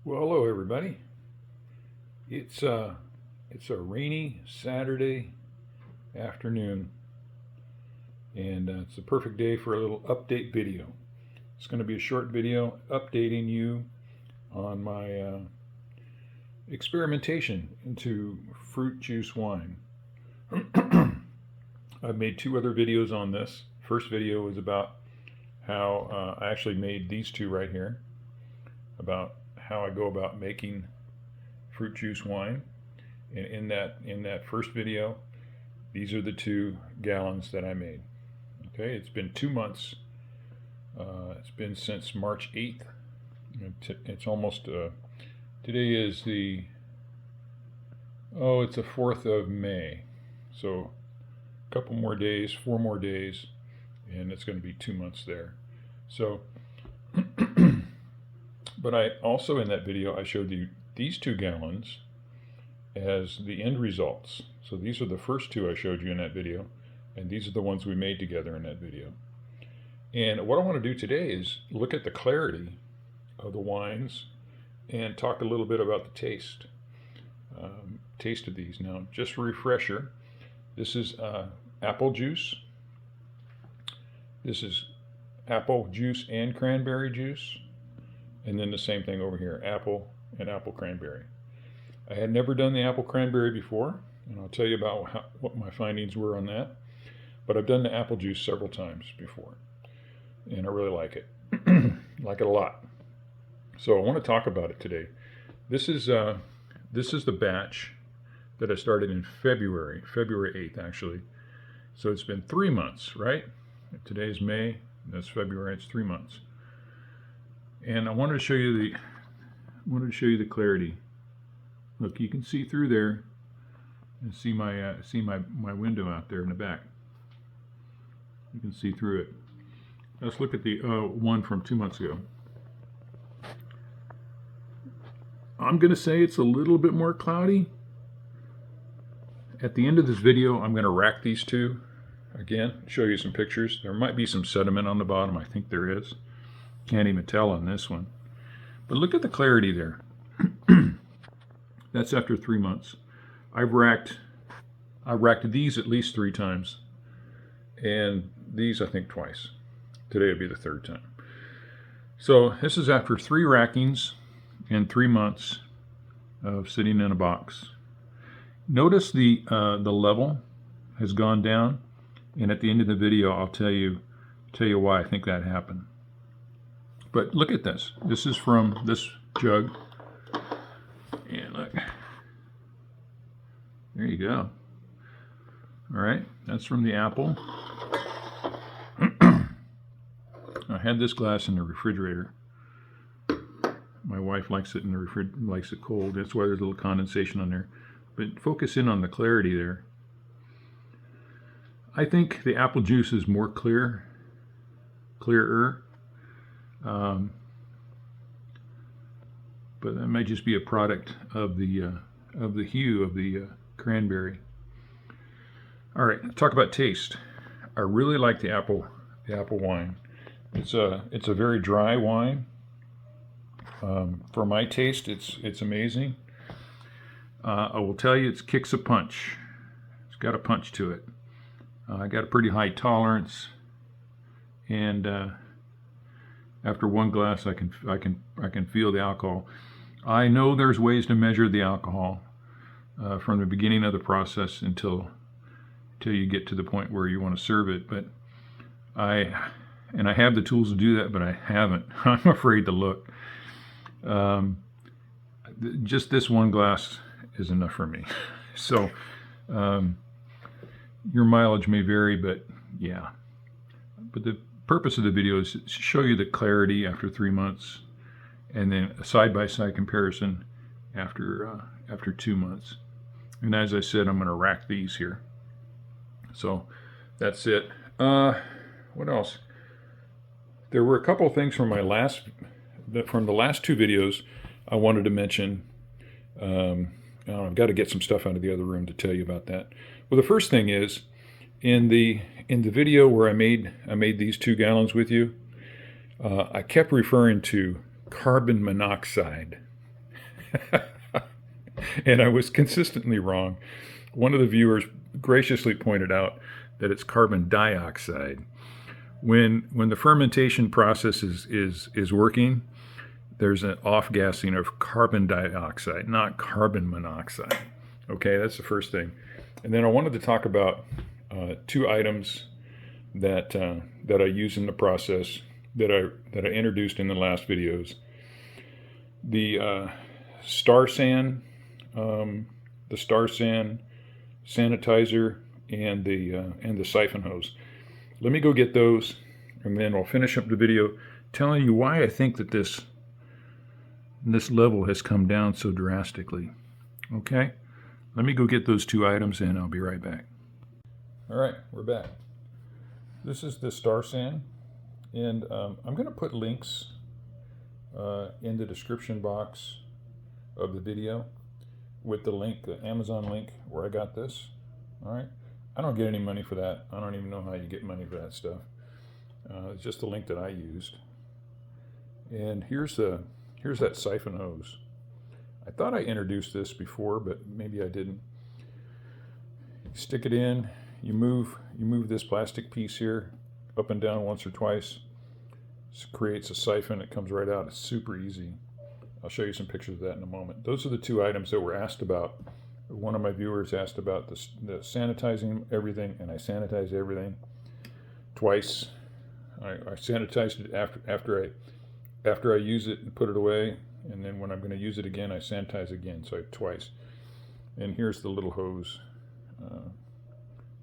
Well, hello everybody. It's a rainy Saturday afternoon, and it's a perfect day for a little update video. It's going to be a short video updating you on my experimentation into fruit juice wine. I've made two other videos on this. First video was about how I actually made these two right here, about how I go about making fruit juice wine. And in that first video, these are the 2 gallons that I made. Okay, it's been 2 months. It's been since March 8th. It's almost today is it's the 4th of May. So a couple more days, 4 more days, and it's going to be 2 months there. So but I also, in that video, I showed you these 2 gallons as the end results. So these are the first 2 I showed you in that video, and these are the ones we made together in that video. And what I want to do today is look at the clarity of the wines and talk a little bit about the taste. Taste of these. Now, just a refresher, this is apple juice. This is apple juice and cranberry juice. And then the same thing over here, apple and apple cranberry. I had never done the apple cranberry before, and I'll tell you about what my findings were on that. But I've done the apple juice several times before, and I really like it. Like it a lot. So I want to talk about it today. This is the batch that I started in February 8th actually. So it's been 3 months, right? Today's May, that's February, it's 3 months. And I wanted to show you the clarity. Look, you can see through there and see my window out there in the back. You can see through it. Let's look at the one from 2 months ago. I'm going to say it's a little bit more cloudy. At the end of this video, I'm going to rack these 2 again, show you some pictures. There might be some sediment on the bottom. I think there is. Can't even tell on this one. But look at the clarity there. That's after 3 months. I racked these at least 3 times. And these, I think, twice. Today would be the 3rd time. So this is after 3 rackings and 3 months of sitting in a box. Notice the level has gone down. And at the end of the video, I'll tell you why I think that happened. But look at this. This is from this jug. And look. There you go. All right. That's from the apple. I had this glass in the refrigerator. My wife likes it in the likes it cold. That's why there's a little condensation on there. But focus in on the clarity there. I think the apple juice is more clearer. But that might just be a product of the hue of the cranberry. All right, let's talk about taste. I really like the apple wine. It's a very dry wine. For my taste, it's amazing. I will tell you, it kicks a punch. It's got a punch to it. I got a pretty high tolerance, and after 1 glass, I can feel the alcohol. I know there's ways to measure the alcohol from the beginning of the process until you get to the point where you want to serve it. But I have the tools to do that, but I haven't. I'm afraid to look. Just this 1 glass is enough for me. So your mileage may vary, but yeah. But the purpose of the video is to show you the clarity after 3 months, and then a side-by-side comparison after 2 months. And as I said, I'm going to rack these here. So that's it. What else? There were a couple of things from the last 2 videos I wanted to mention. I've got to get some stuff out of the other room to tell you about that. Well, the first thing is, in the video where I made these 2 gallons with you, I kept referring to carbon monoxide. And I was consistently wrong. One of the viewers graciously pointed out that it's carbon dioxide. When the fermentation process is working, there's an off-gassing of carbon dioxide, not carbon monoxide. Okay, that's the first thing. And then I wanted to talk about two items that I use in the process that I introduced in the last videos. The Star San, the Star San sanitizer, and the siphon hose. Let me go get those, and then I'll finish up the video telling you why I think that this level has come down so drastically. Okay, let me go get those two items, and I'll be right back. All right, we're back. This is the Star San, and I'm going to put links in the description box of the video with the link, the Amazon link where I got this. All right, I don't get any money for that. I don't even know how you get money for that stuff. It's just the link that I used. And here's that siphon hose. I thought I introduced this before, but maybe I didn't. Stick it in. You move this plastic piece here up and down once or twice. This creates a siphon. It comes right out. It's super easy. I'll show you some pictures of that in a moment. Those are the two items that were asked about. One of my viewers asked about the sanitizing everything, and I sanitize everything twice. I sanitized it after I use it and put it away, and then when I'm going to use it again, I sanitize again. So twice. And here's the little hose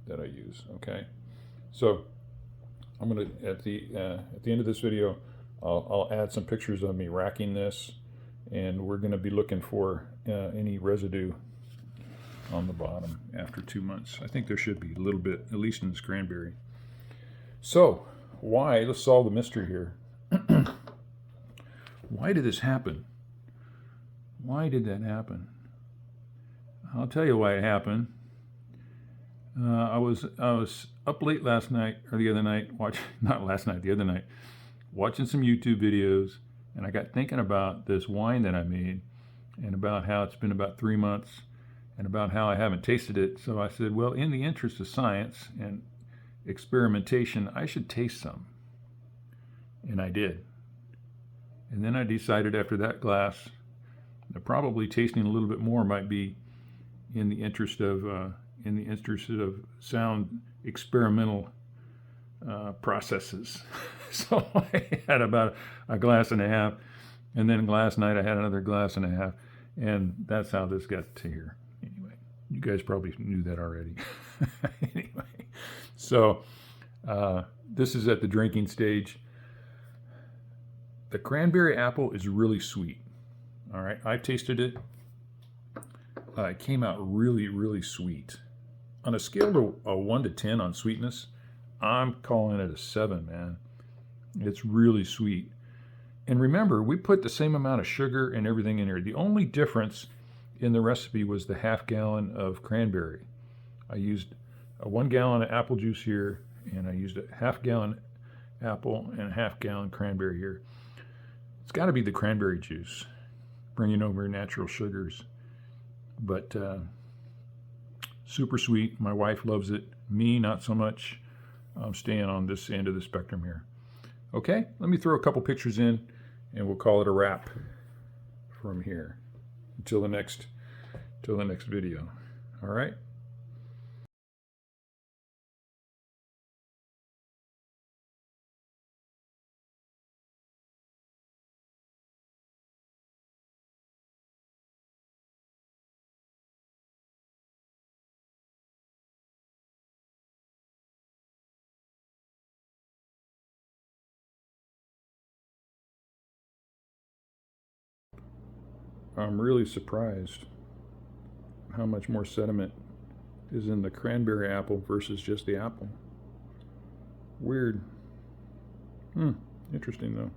that I use. Okay, so I'm going to at the end of this video, I'll add some pictures of me racking this, and we're going to be looking for any residue on the bottom after 2 months. I think there should be a little bit, at least in this cranberry. So let's solve the mystery here. Why did this happen? Why did that happen? I'll tell you why it happened. I was up late last night, or the other night, the other night, watching some YouTube videos, and I got thinking about this wine that I made, and about how it's been about 3 months, and about how I haven't tasted it. So I said, well, in the interest of science and experimentation, I should taste some. And I did. And then I decided after that glass that probably tasting a little bit more might be in the interest of sound experimental processes. So I had about a glass and a half, and then last night I had another glass and a half, and that's how this got to here. Anyway, you guys probably knew that already. Anyway, so this is at the drinking stage. The cranberry apple is really sweet. All right, I've tasted it. It came out really, really sweet. On a scale of 1 to 10 on sweetness, I'm calling it a 7, man. It's really sweet. And remember, we put the same amount of sugar and everything in here. The only difference in the recipe was the half gallon of cranberry. I used a 1 gallon of apple juice here, and I used a half gallon apple and a half gallon cranberry here. It's got to be the cranberry juice, bringing over natural sugars. But super sweet. My wife loves it. Me, not so much. I'm staying on this end of the spectrum here. Okay, let me throw a couple pictures in, and we'll call it a wrap from here until the next video. All right. I'm really surprised how much more sediment is in the cranberry apple versus just the apple. Weird. Interesting though.